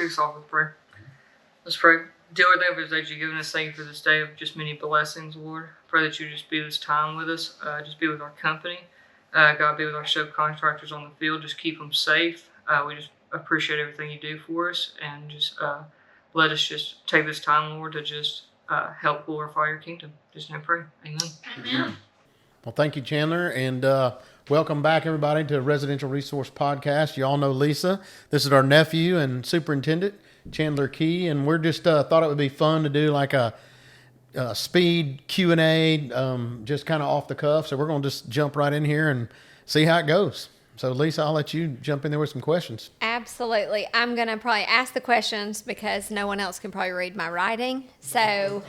kick us off with prayer. Let's pray. Dear Lord, thank you for this day that you've given us. Thank you for this day of just many blessings, Lord. Pray that you just be this time with us. Just be with our company. God, be with our subcontractors on the field. Just keep them safe. We just appreciate everything you do for us. And just let us just take this time, Lord, to just help glorify your kingdom. Just in pray. Amen. Amen. Well, thank you, Chandler. And welcome back, everybody, to Residential Resource Podcast. You all know Lisa. This is our nephew and superintendent, Chandler Key. And we're just thought it would be fun to do like a speed Q&A, just kind of off the cuff. So we're going to just jump right in here and see how it goes. So, Lisa, I'll let you jump in there with some questions. Absolutely. I'm going to probably ask the questions because no one else can probably read my writing. So,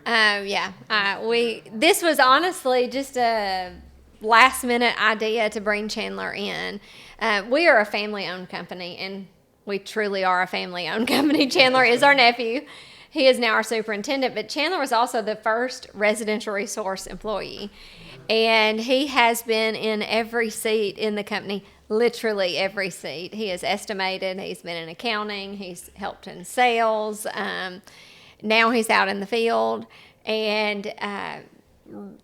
this was honestly just a last-minute idea to bring Chandler in. We are a family-owned company, and we truly are a family-owned company. Chandler is our nephew. He is now our superintendent, but Chandler was also the first residential resource employee. And he has been in every seat in the company, literally every seat. He is estimated, he's been in accounting, he's helped in sales. Now he's out in the field. And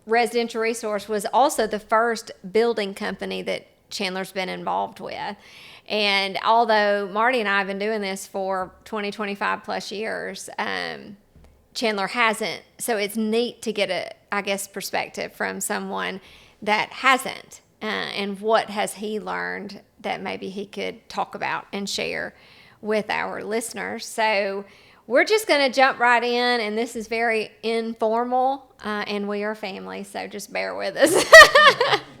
Residential Resource was also the first building company that Chandler's been involved with. And although Marty and I have been doing this for 20, 25 plus years, Chandler hasn't. So it's neat to get perspective from someone that hasn't. And what has he learned that maybe he could talk about and share with our listeners. So we're just going to jump right in, and this is very informal, and we are family, so just bear with us.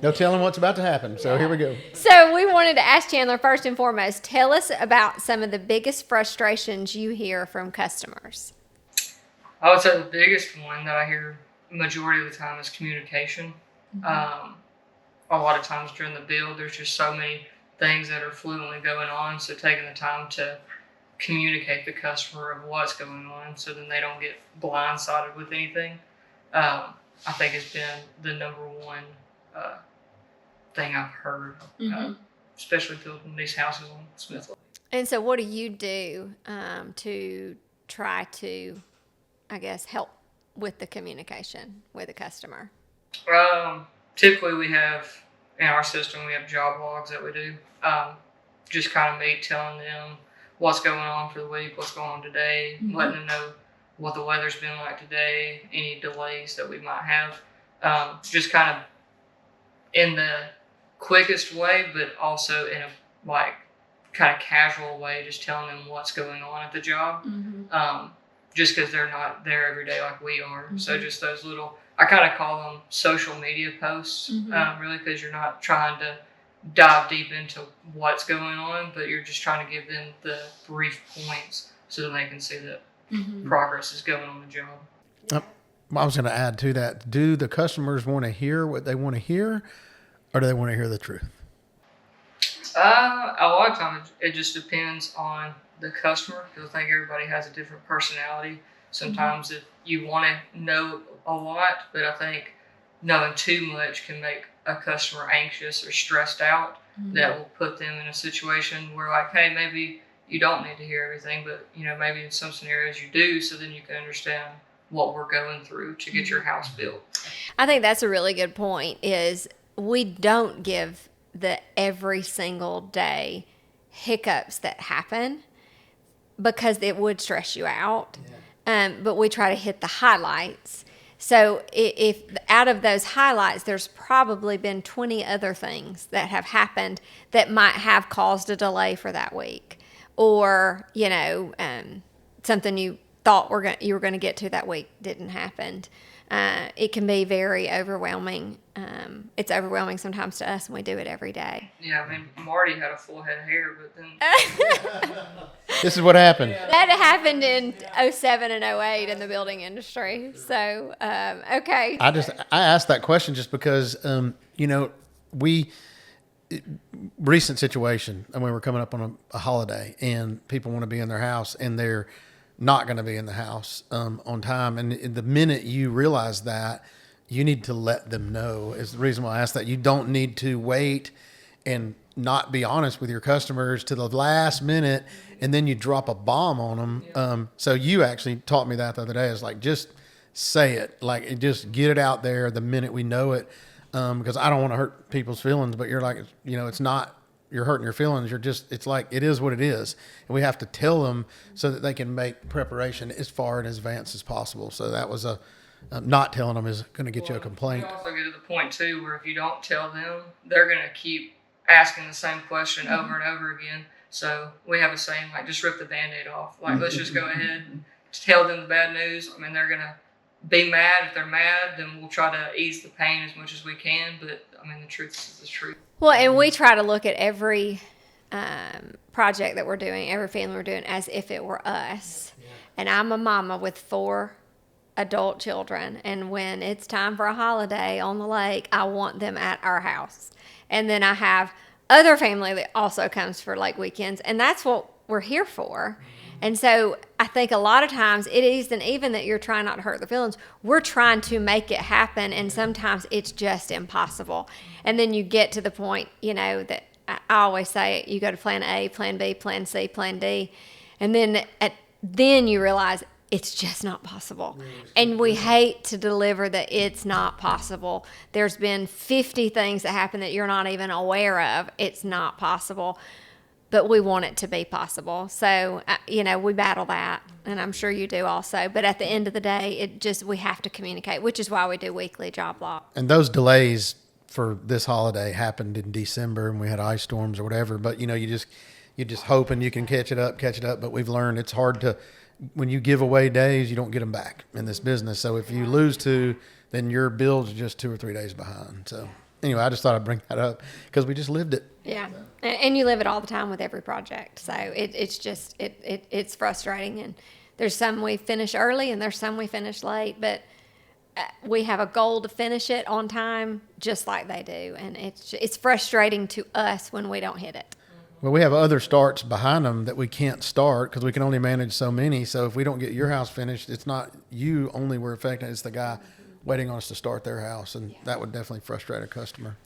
No telling what's about to happen, so Here we go. So we wanted to ask Chandler, first and foremost, tell us about some of the biggest frustrations you hear from customers. I would say the biggest one that I hear majority of the time is communication. Mm-hmm. A lot of times during the build, there's just so many things that are fluently going on, so taking the time to communicate the customer of what's going on so then they don't get blindsided with anything, I think has been the number one thing I've heard, especially building these houses on Smith. And so what do you do to try to, help with the communication with the customer? Typically we have, in our system, we have job logs that we do. Just kind of me telling them what's going on for the week, what's going on today, letting them know what the weather's been like today, any delays that we might have. Just kind of in the quickest way, but also in a kind of casual way, just telling them what's going on at the job. Just because they're not there every day like we are. So just those little, I kind of call them social media posts, really, because you're not trying to dive deep into what's going on, but you're just trying to give them the brief points so that they can see that progress is going on the job. I was going to add to that. Do the customers want to hear what they want to hear, or do they want to hear the truth? A lot of times it just depends on the customer, because I think everybody has a different personality. Sometimes if you want to know a lot, but I think knowing too much can make a customer anxious or stressed out. That will put them in a situation where hey, maybe you don't need to hear everything, but maybe in some scenarios you do, so then you can understand what we're going through to get your house built. I think that's a really good point, is we don't give the every single day hiccups that happen, because it would stress you out. But we try to hit the highlights. So if out of those highlights, there's probably been 20 other things that have happened that might have caused a delay for that week, or something you thought you were going to get to that week didn't happen. It can be very overwhelming. It's overwhelming sometimes to us, and we do it every day. Yeah, Marty had a full head of hair, but then... This is what happened. That happened in 2007 and 2008 in the building industry. So, okay. I asked that question just because, recent situation, and we were coming up on a holiday, and people want to be in their house, and they're not going to be in the house on time. And the minute you realize that, you need to let them know. Is the reason why I asked that. You don't need to wait and not be honest with your customers to the last minute, and then you drop a bomb on them. So you actually taught me that the other day. It's like, just say it, like, just get it out there the minute we know it. Because I don't want to hurt people's feelings, but you're like, it's not, you're hurting your feelings. It's like, it is what it is. And we have to tell them so that they can make preparation as far in advance as possible. So that was not telling them is going to get you a complaint. You also get to the point too, where if you don't tell them, they're going to keep asking the same question over and over again. So we have a saying, like, just rip the Band-Aid off. Like, let's just go ahead and tell them the bad news. I mean, they're going to be mad. If they're mad, then we'll try to ease the pain as much as we can. But I mean, the truth is the truth. Well, and we try to look at every project that we're doing, every family we're doing, as if it were us. Yeah. And I'm a mama with 4 adult children, and when it's time for a holiday on the lake, I want them at our house. And then I have other family that also comes for lake weekends, and that's what we're here for. And so I think a lot of times it isn't even that you're trying not to hurt the feelings. We're trying to make it happen, and sometimes it's just impossible. And then you get to the point, that I always say, you go to plan A, plan B, plan C, plan D, and then you realize it's just not possible. And we hate to deliver that it's not possible. There's been 50 things that happen that you're not even aware of. It's not possible. But we want it to be possible. So, we battle that, and I'm sure you do also. But at the end of the day, we have to communicate, which is why we do weekly job log. And those delays for this holiday happened in December, and we had ice storms or whatever. But, you're just hoping you can catch it up. But we've learned it's hard to, when you give away days, you don't get them back in this business. So if you lose 2, then your bill's just 2 or 3 days behind. So anyway, I just thought I'd bring that up because we just lived it. Yeah, and you live it all the time with every project. So it's frustrating. And there's some we finish early and there's some we finish late. But we have a goal to finish it on time just like they do. And it's frustrating to us when we don't hit it. Well, we have other starts behind them that we can't start because we can only manage so many. So if we don't get your house finished, it's not you only we're affected. It's the guy waiting on us to start their house. And that would definitely frustrate a customer.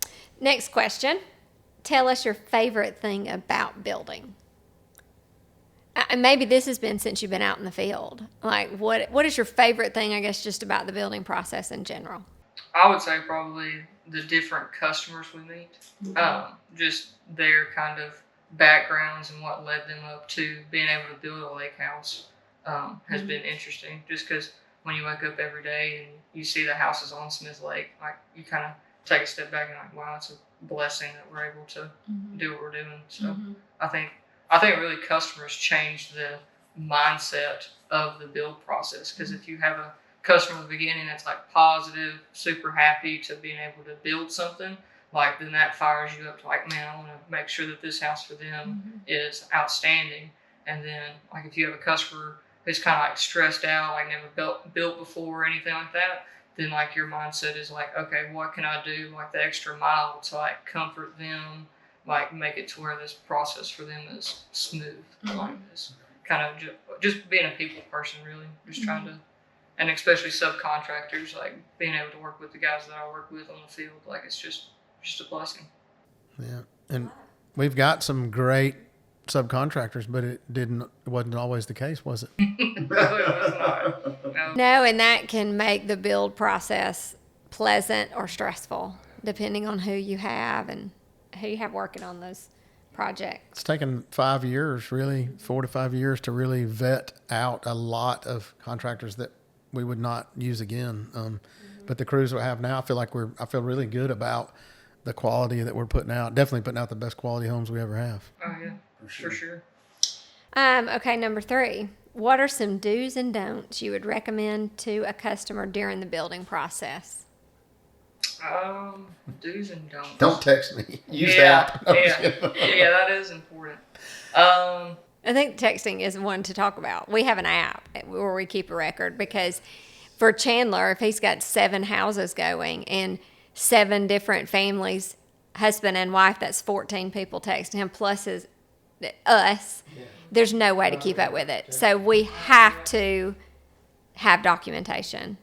Next question. Tell us your favorite thing about building. And maybe this has been since you've been out in the field. Like, what is your favorite thing, I guess, just about the building process in general? I would say probably the different customers we meet. Just their kind of backgrounds and what led them up to being able to build a lake house has been interesting. Just because when you wake up every day and you see the houses on Smith Lake, like, you kind of take a step back and like, wow, it's a blessing that we're able to do what we're doing. So I think really customers change the mindset of the build process, because if you have a customer at the beginning that's like positive, super happy to being able to build something, like, then that fires you up to like, man, I want to make sure that this house for them is outstanding. And then like if you have a customer who's kind of like stressed out, like never built before or anything like that, then like your mindset is like, okay, what can I do like the extra mile to like comfort them, like make it to where this process for them is smooth. Like this kind of just being a people person, really, just trying to, and especially subcontractors, like being able to work with the guys that I work with on the field, like it's just a blessing. Yeah, and we've got some great subcontractors, but it wasn't always the case, was it? It was not. No, and that can make the build process pleasant or stressful, depending on who you have and who you have working on those projects. It's taken 5 years, really, 4 to 5 years to really vet out a lot of contractors that we would not use again. But the crews we have now, I feel really good about the quality that we're putting out. Definitely putting out the best quality homes we ever have. Oh yeah, for sure. Okay, number 3. What are some do's and don'ts you would recommend to a customer during the building process? Do's and don'ts. Don't text me. Use that. Yeah, that is important. I think texting is one to talk about. We have an app where we keep a record, because for Chandler, if he's got 7 houses going and 7 different families, husband and wife, that's 14 people texting him plus us. Yeah. There's no way to keep up with it. So we have to have documentation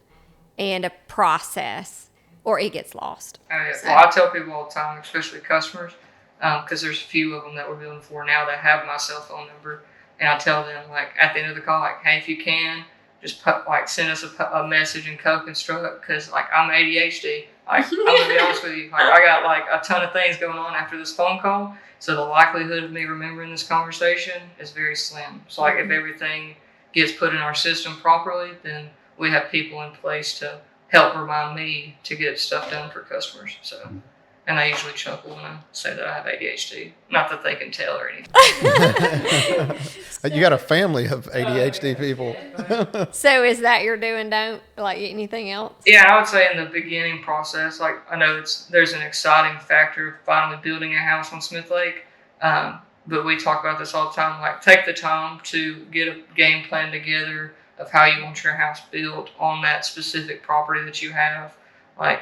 and a process, or it gets lost. Oh, yeah. Well, I tell people all the time, especially customers, because there's a few of them that we're building for now that have my cell phone number, and I tell them like at the end of the call, like, hey, if you can, just send us a message and co-construct, because like I'm ADHD. Like, I'm gonna be honest with you, like I got like a ton of things going on after this phone call, so the likelihood of me remembering this conversation is very slim. So like if everything gets put in our system properly, then we have people in place to help remind me to get stuff done for customers. So, and they usually chuckle when I say that I have ADHD. Not that they can tell or anything. You got a family of ADHD people. So is that your do and don't? Like anything else? Yeah, I would say in the beginning process, like I know there's an exciting factor of finally building a house on Smith Lake. But we talk about this all the time, like take the time to get a game plan together of how you want your house built on that specific property that you have. Like,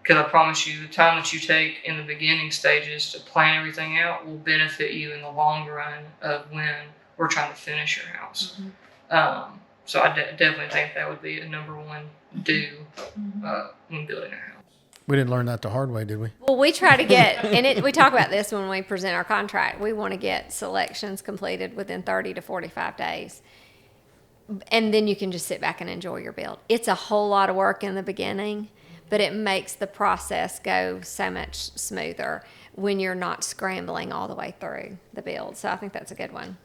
because I promise you, the time that you take in the beginning stages to plan everything out will benefit you in the long run of when we're trying to finish your house. So I definitely think that would be a number one do when building a house. We didn't learn that the hard way, did we? Well, we try to get, and we talk about this when we present our contract. We want to get selections completed within 30 to 45 days. And then you can just sit back and enjoy your build. It's a whole lot of work in the beginning, but it makes the process go so much smoother when you're not scrambling all the way through the build. So I think that's a good one.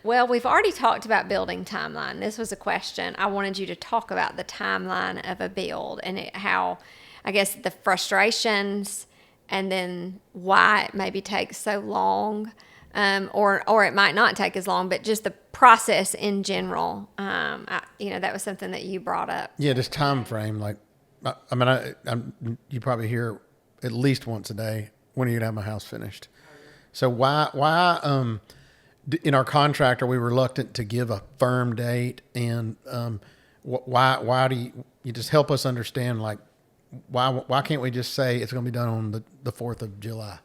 Well, we've already talked about building timeline. This was a question. I wanted you to talk about the timeline of a build and how, I guess, the frustrations and then why it maybe takes so long, or it might not take as long, but just the process in general. That was something that you brought up. Yeah, just time frame. Like, I mean, you probably hear at least once a day, when are you gonna have my house finished? So why in our contract are we reluctant to give a firm date, and why do you just help us understand, like, why can't we just say it's going to be done on the 4th of July?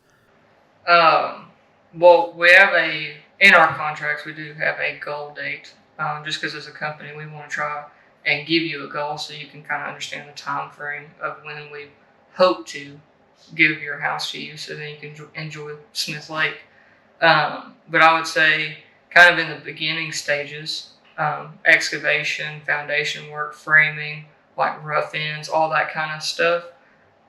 Well, we have in our contracts, we do have a goal date, just because as a company, we want to try and give you a goal so you can kind of understand the time frame of when we hope to give your house to you, so then you can enjoy Smith Lake. But I would say kind of in the beginning stages, excavation, foundation work, framing, like rough ends, all that kind of stuff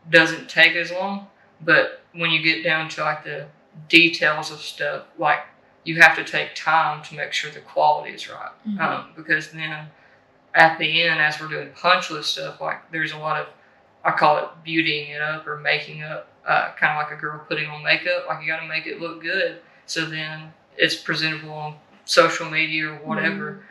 doesn't take as long. But when you get down to like the details of stuff, like you have to take time to make sure the quality is right. Because then at the end, as we're doing punch list stuff, like there's a lot of, I call it beautying it up or making up, kind of like a girl putting on makeup. Like you got to make it look good, so then it's presentable on social media or whatever.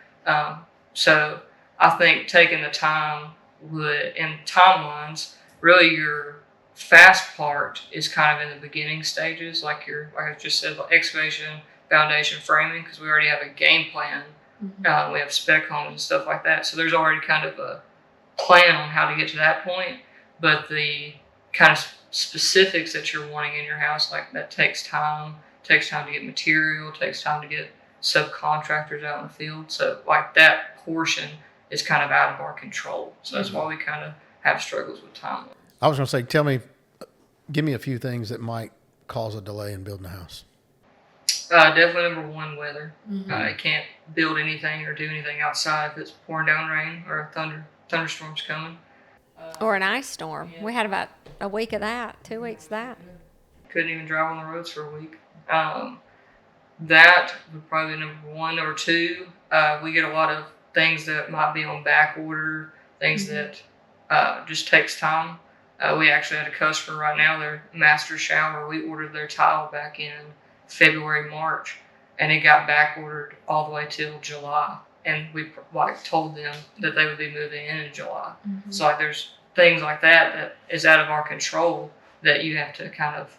So I think taking the time in timelines, really your fast part is kind of in the beginning stages, like I just said, like excavation, foundation, framing, because we already have a game plan. We have spec homes and stuff like that. So there's already kind of a plan on how to get to that point. But the kind of specifics that you're wanting in your house, like that takes time to get material, takes time to get subcontractors out in the field. So like that portion is kind of out of our control. So that's why we kind of have struggles with time. I was going to say, give me a few things that might cause a delay in building a house. Definitely number one, weather. You can't build anything or do anything outside if it's pouring down rain or a thunderstorm's coming. Or an ice storm. We had about a week of that, 2 weeks of that. Couldn't even drive on the roads for a week. That would probably be number one. Number two, we get a lot of things that might be on back order, things that just takes time. We actually had a customer right now, their master shower, we ordered their tile back in February, March, and it got back ordered all the way till July. And we told them that they would be moving in July. So like there's things like that is out of our control that you have to kind of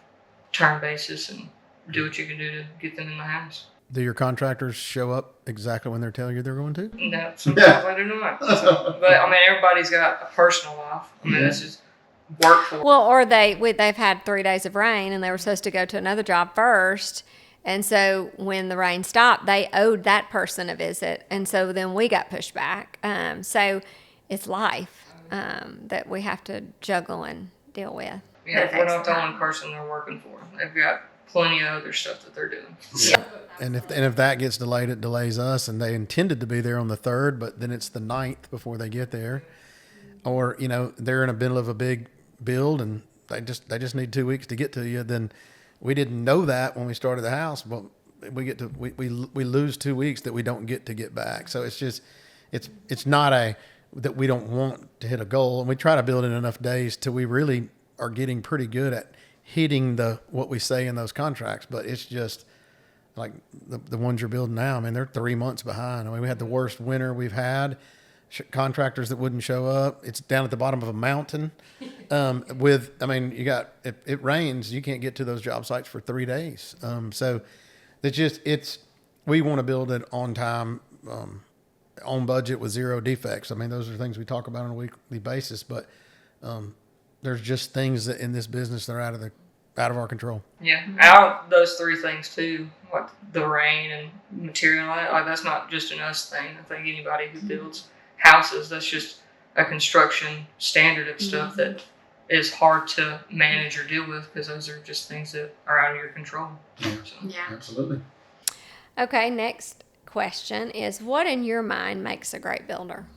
turn basis and do what you can do to get them in the house. Do your contractors show up exactly when they're telling you they're going to? No, sometimes they do not. But I mean, everybody's got a personal life. I mean, this is work for. Well, or they've had 3 days of rain and they were supposed to go to another job first. And so when the rain stopped, they owed that person a visit. And so then we got pushed back. So it's life that we have to juggle and deal with. We're not the only person they're working for. They've got plenty of other stuff that they're doing. Yeah. And if that gets delayed, it delays us. And they intended to be there on the 3rd, but then it's the 9th before they get there. Or they're in the middle of a big build and they just need 2 weeks to get to you. Then we didn't know that when we started the house, but we lose 2 weeks that we don't get back. So it's not that we don't want to hit a goal, and we try to build in enough days till we really are getting pretty good at hitting what we say in those contracts. But it's just like the ones you're building now. I mean, they're 3 months behind. I mean, we had the worst winter we've had. Contractors that wouldn't show up. It's down at the bottom of a mountain. If it rains, you can't get to those job sites for 3 days. So we want to build it on time, on budget with 0 defects. I mean, those are things we talk about on a weekly basis, but there's just things that in this business that are out of our control. Yeah, out of those 3 things too, like the rain and material, like that's not just an us thing. I think anybody who builds houses, that's just a construction standard of stuff that is hard to manage or deal with because those are just things that are out of your control. Yeah, absolutely. Okay, next question is, what in your mind makes a great builder?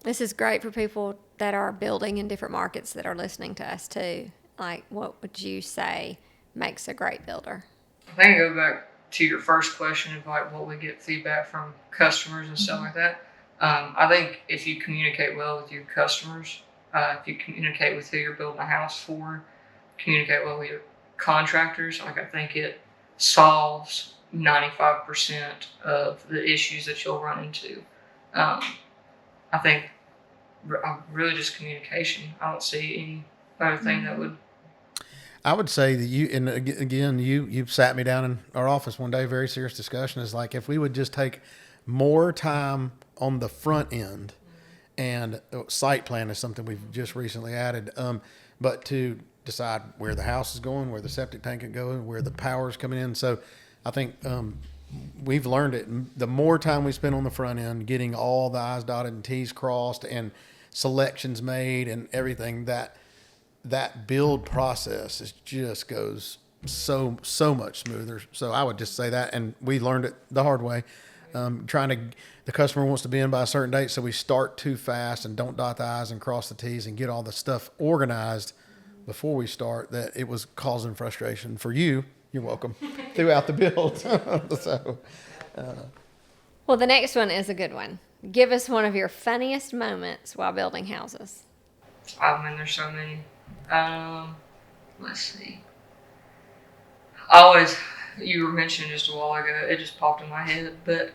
This is great for people that are building in different markets that are listening to us too. Like, what would you say makes a great builder? I think I go back to your first question of like what we get feedback from customers and stuff like that. I think if you communicate well with your customers, if you communicate with who you're building a house for, communicate well with your contractors, like I think it solves 95% of the issues that you'll run into. I think really just communication. I don't see any other thing that would. I would say that you sat me down in our office one day, very serious discussion, is like if we would just take more time on the front end, and site plan is something we've just recently added, but to decide where the house is going, where the septic tank is going, where the power is coming in. So I think we've learned it. The more time we spend on the front end, getting all the I's dotted and T's crossed and selections made and everything, that build process just goes so much smoother. So I would just say that, and we learned it the hard way. The customer wants to be in by a certain date, so we start too fast and don't dot the I's and cross the T's and get all the stuff organized before we start, that it was causing frustration for you. You're welcome. Throughout the build. Well, the next one is a good one. Give us one of your funniest moments while building houses. I mean, there's so many. Let's see. You were mentioning just a while ago, it just popped in my head, but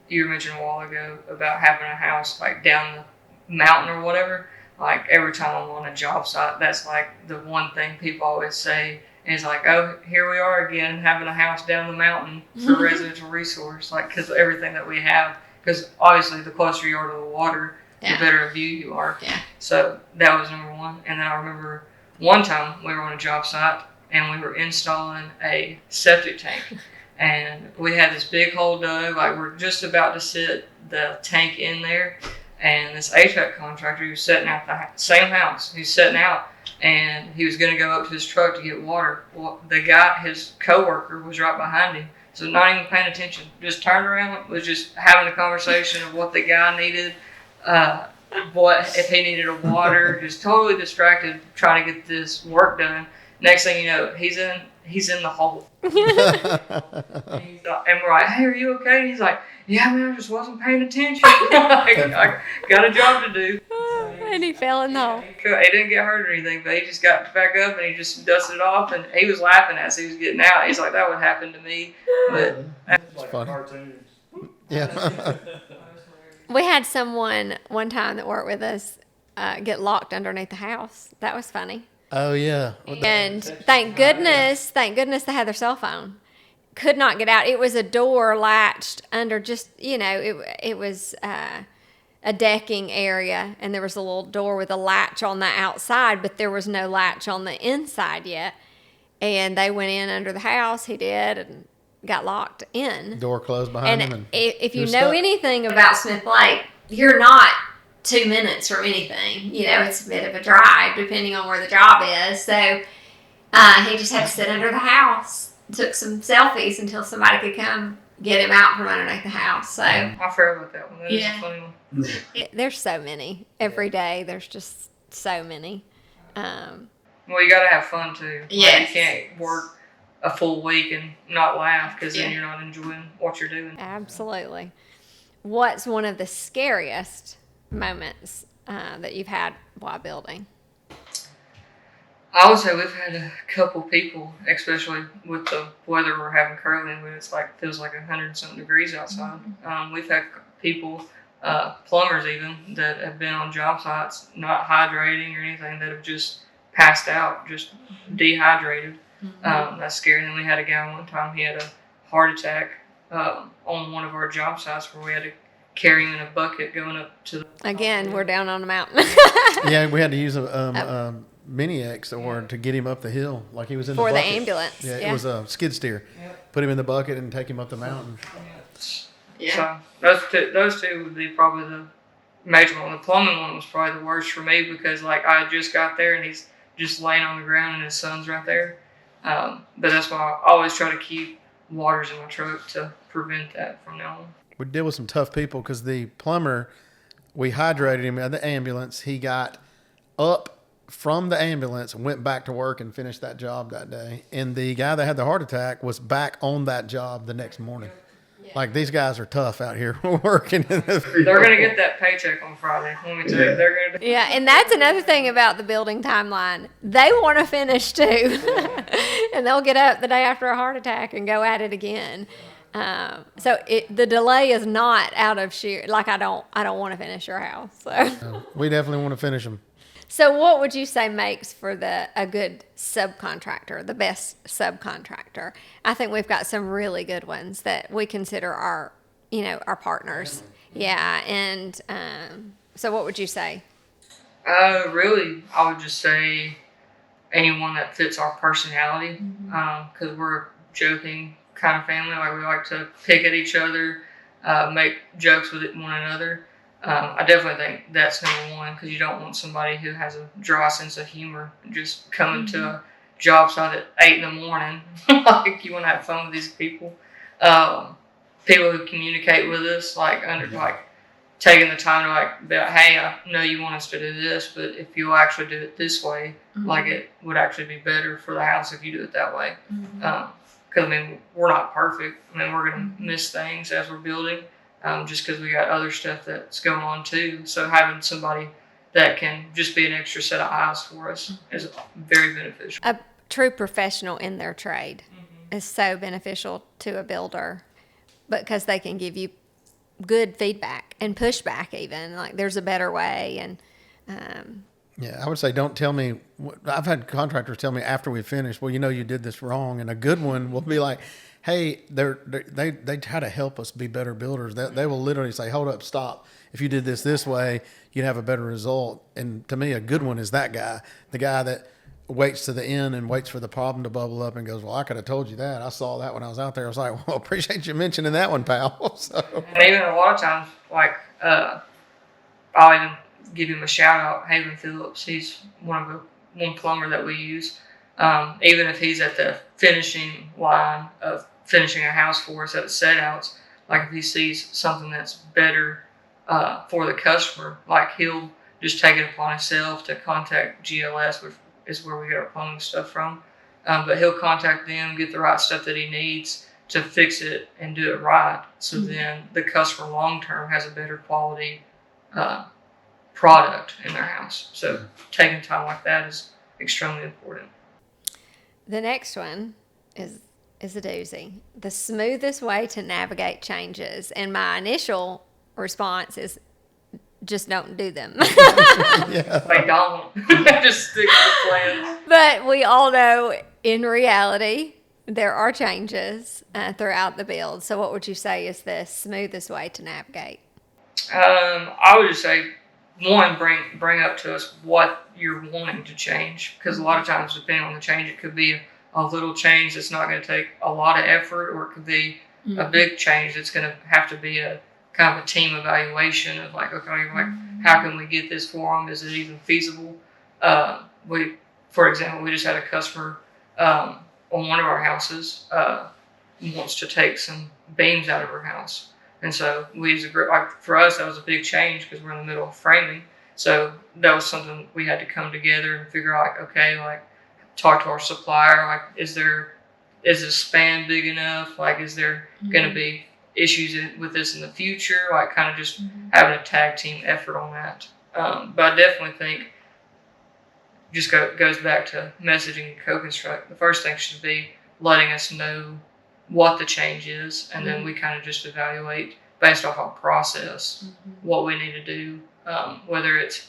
you were mentioning a while ago about having a house like down the mountain or whatever. Like every time I'm on a job site, that's like the one thing people always say. And it's like, oh, here we are again, having a house down the mountain for residential resource. Like, because everything that we have, because obviously the closer you are to the water, the better a view you are. Yeah. So that was number one. And then I remember one time we were on a job site and we were installing a septic tank. And we had this big hole dug, like we're just about to sit the tank in there. And this HVAC contractor, he was setting out the same house. He's setting out, and he was going to go up to his truck to get water. Well, the guy, his coworker, was right behind him, so not even paying attention. Just turned around, was just having a conversation of what the guy needed, what if he needed a water. Just totally distracted, trying to get this work done. Next thing you know, he's in the hole. And we're like, hey, are you okay? And he's like, yeah, man, I just wasn't paying attention. I got a job to do. And he fell in the hole. He didn't get hurt or anything, but he just got back up and he just dusted it off, and he was laughing as he was getting out. He's like, that would happen to me. But It's like cartoons. Yeah. We had someone one time that worked with us get locked underneath the house. That was funny. Oh yeah. And thank goodness they had their cell phone. Could not get out. It was a door latched under just, it was a decking area, and there was a little door with a latch on the outside, but there was no latch on the inside yet. And they went in under the house, he did, and got locked in. Door closed behind him. And if you know stuck. anything about Smith Lake, you're not 2 minutes from anything. You know, it's a bit of a drive depending on where the job is. So he just had to sit under the house, took some selfies until somebody could come get him out from underneath the house. So I forgot about that one. That is a funny one. there's so many every day. There's just so many. Well, you got to have fun too. Yes. Like, you can't work a full week and not laugh because then you're not enjoying what you're doing. Absolutely. What's one of the scariest moments that you've had while building? I would say we've had a couple people, especially with the weather we're having currently, when it's like feels like 100-something degrees outside. We've had people, plumbers even, that have been on job sites not hydrating or anything, that have just passed out, just dehydrated. That's scary. And then we had a guy one time, he had a heart attack on one of our job sites where we had to carry him in a bucket going up to the... Again, we're down on the mountain. Yeah, we had to use a mini X to get him up the hill, like he was in For the the bucket. ambulance. Yeah, it was a skid steer. Put him in the bucket and take him up the mountain. So those two would be probably the major one. The plumbing one was probably the worst for me because like I just got there and he's just laying on the ground and his son's right there. But that's why I always try to keep waters in my truck to prevent that from now on. We deal with some tough people because the plumber, we hydrated him at the ambulance. He got up from the ambulance and went back to work and finished that job that day. And the guy that had the heart attack was back on that job the next morning. Like, these guys are tough out here working. They're going to get that paycheck on Friday. Let me tell you, they're going to. Yeah, and that's another thing about the building timeline. They want to finish too. And they'll get up the day after a heart attack and go at it again. So the delay is not out of sheer, like I don't want to finish your house. So We definitely want to finish them. So what would you say makes for a good subcontractor, the best subcontractor? I think we've got some really good ones that we consider our partners. Yeah, and so what would you say? Really, I would just say anyone that fits our personality, because we're a joking kind of family. Like, we like to pick at each other, make jokes with one another. I definitely think that's number one, because you don't want somebody who has a dry sense of humor just coming to a job site at 8 a.m. Like, you want to have fun with these people. People who communicate with us, taking the time to be like, hey, I know you want us to do this, but if you'll actually do it this way, like, it would actually be better for the house if you do it that way. Because we're not perfect. We're gonna miss things as we're building. Just because we got other stuff that's going on too. So having somebody that can just be an extra set of eyes for us is very beneficial. A true professional in their trade is so beneficial to a builder, because they can give you good feedback and pushback even. Like, there's a better way. And Yeah, I would say don't tell me. I've had contractors tell me after we finish, well, you did this wrong. And a good one will be like, hey, they try to help us be better builders. They will literally say, hold up, stop. If you did this way, you'd have a better result. And to me, a good one is that guy, the guy that waits to the end and waits for the problem to bubble up and goes, well, I could have told you that. I saw that when I was out there. I was like, well, appreciate you mentioning that one, pal. So. And even a lot of times, I'll even give him a shout out. Haven Phillips, he's one plumber that we use. Even if he's at the finishing line of finishing a house for us at the set outs, like if he sees something that's better for the customer, like he'll just take it upon himself to contact GLS, which is where we get our plumbing stuff from. But he'll contact them, get the right stuff that he needs to fix it and do it right. So then the customer long term has a better quality product in their house. So taking time like that is extremely important. the next one is a doozy. The smoothest way to navigate changes. And my initial response is just don't do them. Like, don't. Just stick to the plan. But we all know in reality, there are changes throughout the build. So what would you say is the smoothest way to navigate? I would just say, one, bring up to us what you're wanting to change. Because a lot of times, depending on the change, it could be a little change that's not going to take a lot of effort, or it could be a big change that's going to have to be a kind of a team evaluation of like, okay, like, how can we get this for them? Is it even feasible? For example, we just had a customer on one of our houses wants to take some beams out of her house. And so we as a group, like for us, that was a big change because we're in the middle of framing. So that was something we had to come together and figure out, like, okay, like talk to our supplier, like is this span big enough? Like is there going to be issues with this in the future? Like kind of just having a tag team effort on that. But I definitely think just goes back to messaging and co-construct. The first thing should be letting us know what the change is, and then we kind of just evaluate based off our process what we need to do, whether it's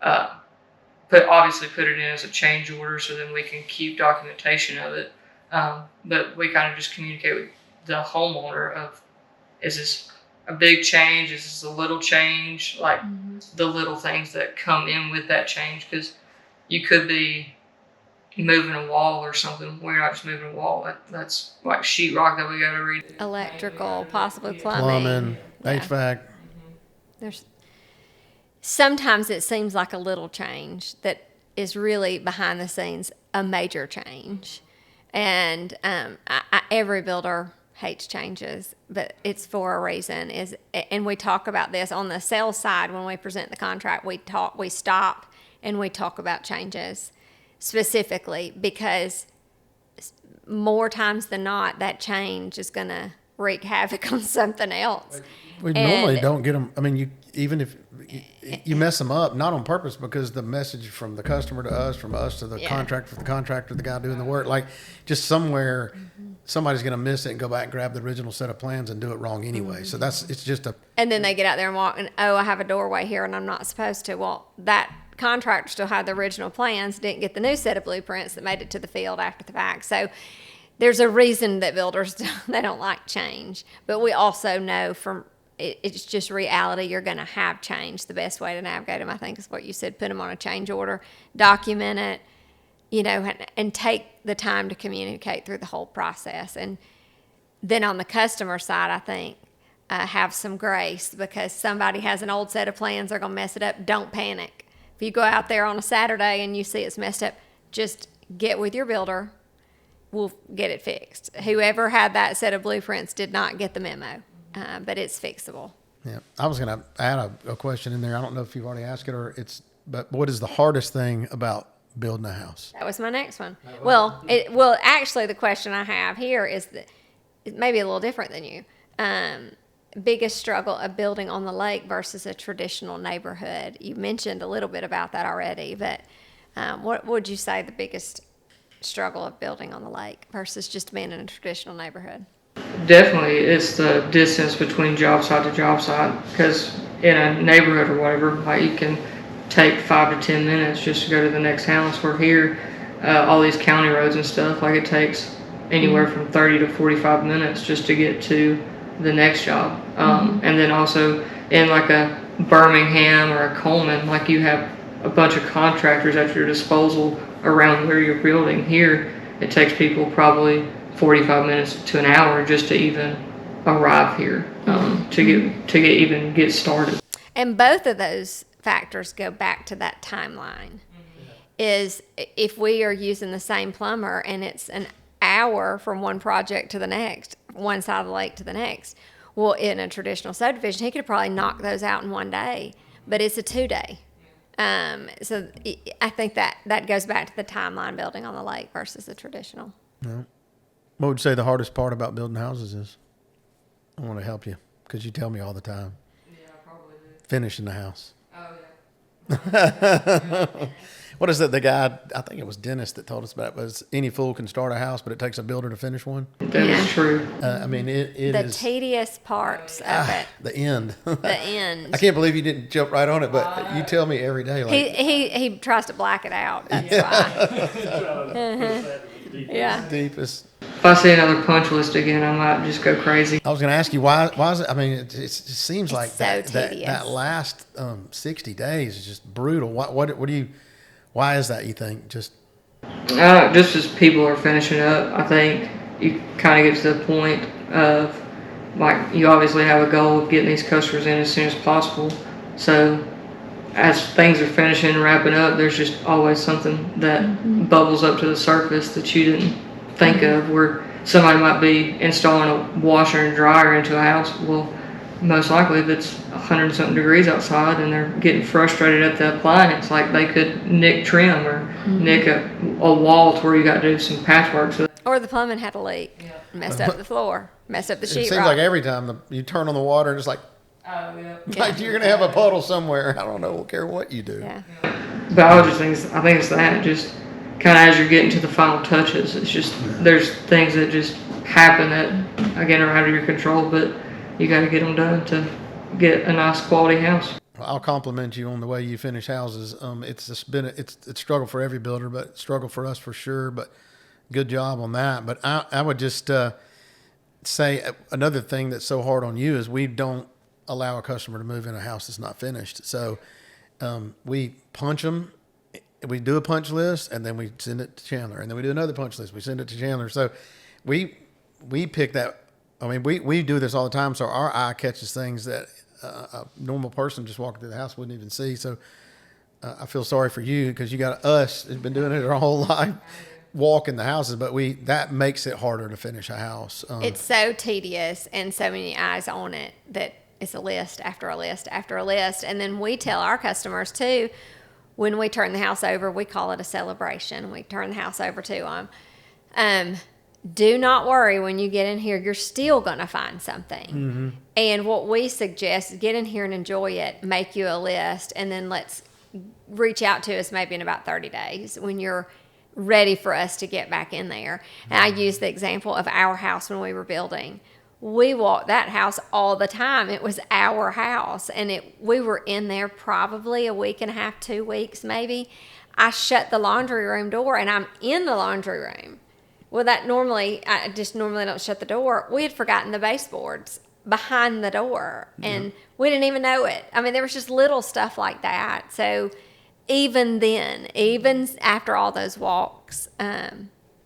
put it in as a change order so then we can keep documentation of it, but we kind of just communicate with the homeowner of, is this a big change, is this a little change, like the little things that come in with that change, because you could be moving a wall or something. We're not just moving a wall. That's like sheetrock that we got to read. Electrical, possibly plumbing. HVAC. There's sometimes it seems like a little change that is really behind the scenes a major change, and every builder hates changes, but it's for a reason. And we talk about this on the sales side when we present the contract. We stop and we talk about changes. Specifically, because more times than not, that change is going to wreak havoc on something else. We normally don't get them. I mean, even if you mess them up, not on purpose, because the message from the customer to us, from us to the contractor, the contractor, the guy doing the work, like just somewhere, somebody's going to miss it and go back and grab the original set of plans and do it wrong anyway. So it's just a. And then they get out there and walk, and I have a doorway here, and I'm not supposed to. Well, that contractor still had the original plans, didn't get the new set of blueprints that made it to the field after the fact. So there's a reason that builders, they don't like change. But we also know from it's just reality, you're going to have change. The best way to navigate them, I think, is what you said, put them on a change order, document it, and take the time to communicate through the whole process. And then on the customer side, I think, have some grace, because somebody has an old set of plans, they're going to mess it up. Don't panic. If you go out there on a Saturday and you see it's messed up, just get with your builder. We'll get it fixed. Whoever had that set of blueprints did not get the memo, but it's fixable. Yeah, I was going to add a question in there. I don't know if you've already asked it but what is the hardest thing about building a house? That was my next one. Well, actually, the question I have here is that it may be a little different than you. Biggest struggle of building on the lake versus a traditional neighborhood. You mentioned a little bit about that already, but what would you say the biggest struggle of building on the lake versus just being in a traditional neighborhood? Definitely, it's the distance between job site to job site, because in a neighborhood or whatever, like you can take 5 to 10 minutes just to go to the next house. Where here, all these county roads and stuff, like it takes anywhere from 30 to 45 minutes just to get to the next job. And then also in like a Birmingham or a Coleman, like you have a bunch of contractors at your disposal around where you're building. Here, it takes people probably 45 minutes to an hour just to even arrive here, to get started. And both of those factors go back to that timeline. Is if we are using the same plumber and it's an hour from one project to the next, one side of the lake to the next. Well, in a traditional subdivision, he could probably knock those out in one day, but it's a 2-day. So I think that goes back to the timeline building on the lake versus the traditional. Yeah. What would you say the hardest part about building houses is? I want to help you because you tell me all the time. Yeah, I probably do. Finishing the house. Oh, yeah. What is it? The guy, I think it was Dennis that told us about it, was any fool can start a house, but it takes a builder to finish one. That is true. I mean, it is. The tedious parts of it. The end. The end. I can't believe you didn't jump right on it, but you tell me every day. Like, he tries to black it out. That's why. Yeah. Deepest. If I see another punch list again, I might just go crazy. I was going to ask you why is it? I mean, it seems like so that last 60 days is just brutal. What do you? Why is that, you think? Just as people are finishing up, I think you kind of get to the point of, like, you obviously have a goal of getting these customers in as soon as possible. So as things are finishing and wrapping up, there's just always something that bubbles up to the surface that you didn't think of, where somebody might be installing a washer and dryer into a house. Well, most likely if it's 100 something degrees outside and they're getting frustrated at the appliance, like they could nick trim or nick a wall to where you got to do some patchwork. So, Or the plumbing had a leak, messed up the floor, messed up the It sheetrock. seems like every time you turn on the water, and it's like, oh yeah. like you're gonna have a puddle somewhere. I don't know. Don't care what you do. Yeah. But I was just think, I think it's that, just kind of as you're getting to the final touches, it's just, there's things that just happen that, again, are out of your control, but you got to get them done to get a nice quality house. I'll compliment you on the way you finish houses. It's just been it's struggle for every builder, but struggle for us for sure. But good job on that. But I would just say another thing that's so hard on you is we don't allow a customer to move in a house that's not finished. So we punch them. We do a punch list, and then we send it to Chandler, and then we do another punch list. We send it to Chandler. So we pick that. I mean, we do this all the time, so our eye catches things that a normal person just walking through the house wouldn't even see. So I feel sorry for you because you got us who've been doing it our whole life, walking the houses, but that makes it harder to finish a house. It's so tedious and so many eyes on it that it's a list after a list after a list. And then we tell our customers too, when we turn the house over, we call it a celebration. We turn the house over to them. Do not worry when you get in here, you're still going to find something. And what we suggest is get in here and enjoy it, make you a list, and then let's reach out to us maybe in about 30 days when you're ready for us to get back in there. And I use the example of our house when we were building. We walked that house all the time. It was our house, and we were in there probably a week and a half, 2 weeks maybe. I shut the laundry room door, and I'm in the laundry room. Well, I just normally don't shut the door. We had forgotten the baseboards behind the door, and we didn't even know it. I mean, there was just little stuff like that. So even then, even after all those walks,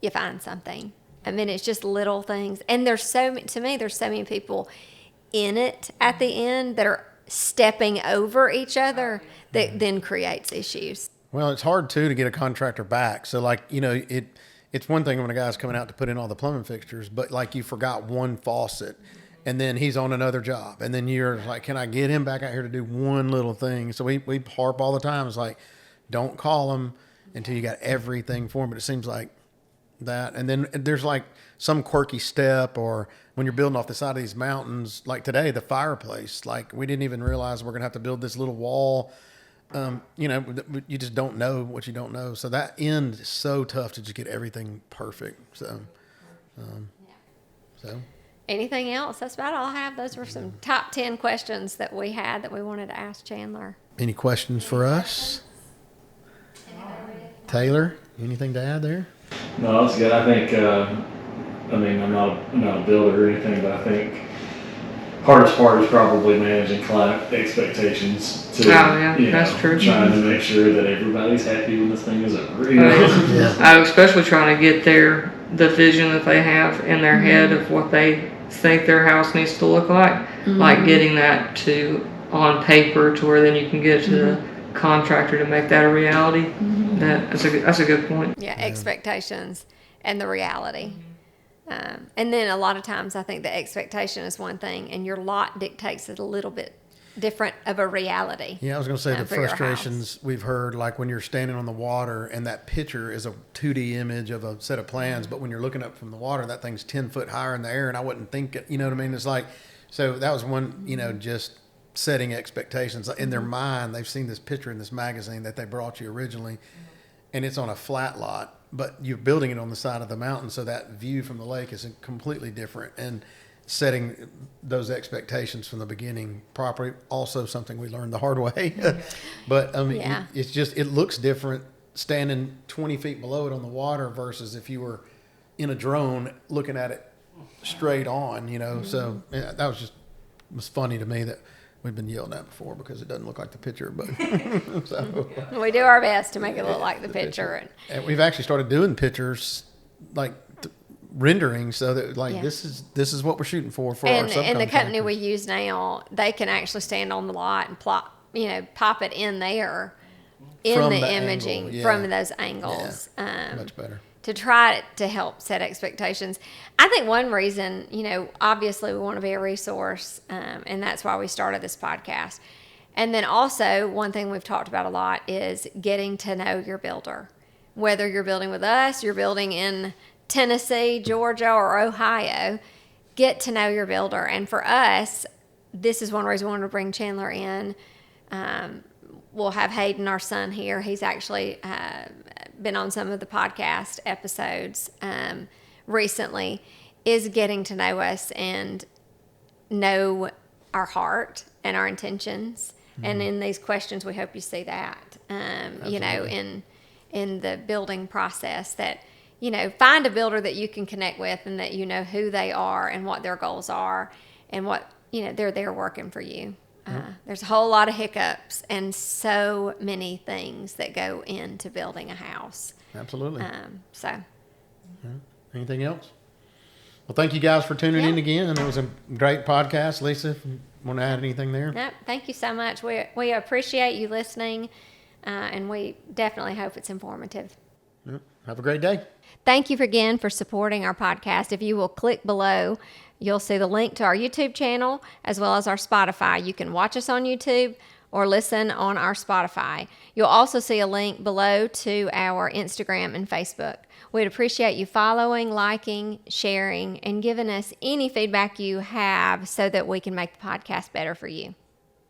you find something. I mean, it's just little things. And there's so many people in it at the end that are stepping over each other that then creates issues. Well, it's hard too to get a contractor back. So it's one thing when a guy's coming out to put in all the plumbing fixtures, but like you forgot one faucet and then he's on another job. And then you're like, can I get him back out here to do one little thing? So we harp all the time. It's like, don't call him until you got everything for him. But it seems like that. And then there's like some quirky step, or when you're building off the side of these mountains, like today, the fireplace, like we didn't even realize we're going to have to build this little wall. You just don't know what you don't know. So that end is so tough to just get everything perfect. So Anything else? That's about all I have. Those were some top 10 questions that we had that we wanted to ask Chandler. any questions for us? Taylor, anything to add there? No, that's good. I think, I'm not a builder or anything, but I think hardest part is probably managing client expectations to, that's true. trying to make sure that everybody's happy when this thing is over. Especially trying to get the vision that they have in their head of what they think their house needs to look like, like getting that on paper to where then you can get it to the contractor to make that a reality. That's a good point. Yeah, expectations and the reality. And then a lot of times I think the expectation is one thing and your lot dictates it a little bit different of a reality. Yeah, I was going to say the for your frustrations we've heard, like when you're standing on the water and that picture is a 2D image of a set of plans, but when you're looking up from the water, that thing's 10 foot higher in the air, and I wouldn't think it, you know what I mean? It's like, so that was one, just setting expectations. In their mind, they've seen this picture in this magazine that they brought you originally, and it's on a flat lot, but you're building it on the side of the mountain, so that view from the lake is completely different. And setting those expectations from the beginning properly, also something we learned the hard way. But it's just, it looks different standing 20 feet below it on the water versus if you were in a drone looking at it straight on, So that was funny to me that we've been yelled at before because it doesn't look like the picture, but We do our best to make it look like the picture. And we've actually started doing pictures like rendering, so that this is what we're shooting for our subcontractors. And the company we use now, they can actually stand on the lot and plot pop it in there in From the the imaging angle, yeah. from those angles. Much better. To try to help set expectations. I think one reason, obviously we want to be a resource, and that's why we started this podcast. And then also, one thing we've talked about a lot is getting to know your builder. Whether you're building with us, you're building in Tennessee, Georgia, or Ohio, get to know your builder. And for us, this is one reason we wanted to bring Chandler in. We'll have Hayden, our son, here. He's actually been on some of the podcast episodes recently, is getting to know us and know our heart and our intentions. And in these questions, we hope you see that, in the building process, that, find a builder that you can connect with and that you know who they are and what their goals are and what, they're there working for you. There's a whole lot of hiccups and so many things that go into building a house. Absolutely. So. Anything else? Well, thank you guys for tuning in again. And it was a great podcast. Lisa, if you want to add anything there? No, thank you so much. We appreciate you listening, and we definitely hope it's informative. Have a great day. Thank you again for supporting our podcast. If you will click below, you'll see the link to our YouTube channel as well as our Spotify. You can watch us on YouTube or listen on our Spotify. You'll also see a link below to our Instagram and Facebook. We'd appreciate you following, liking, sharing, and giving us any feedback you have so that we can make the podcast better for you.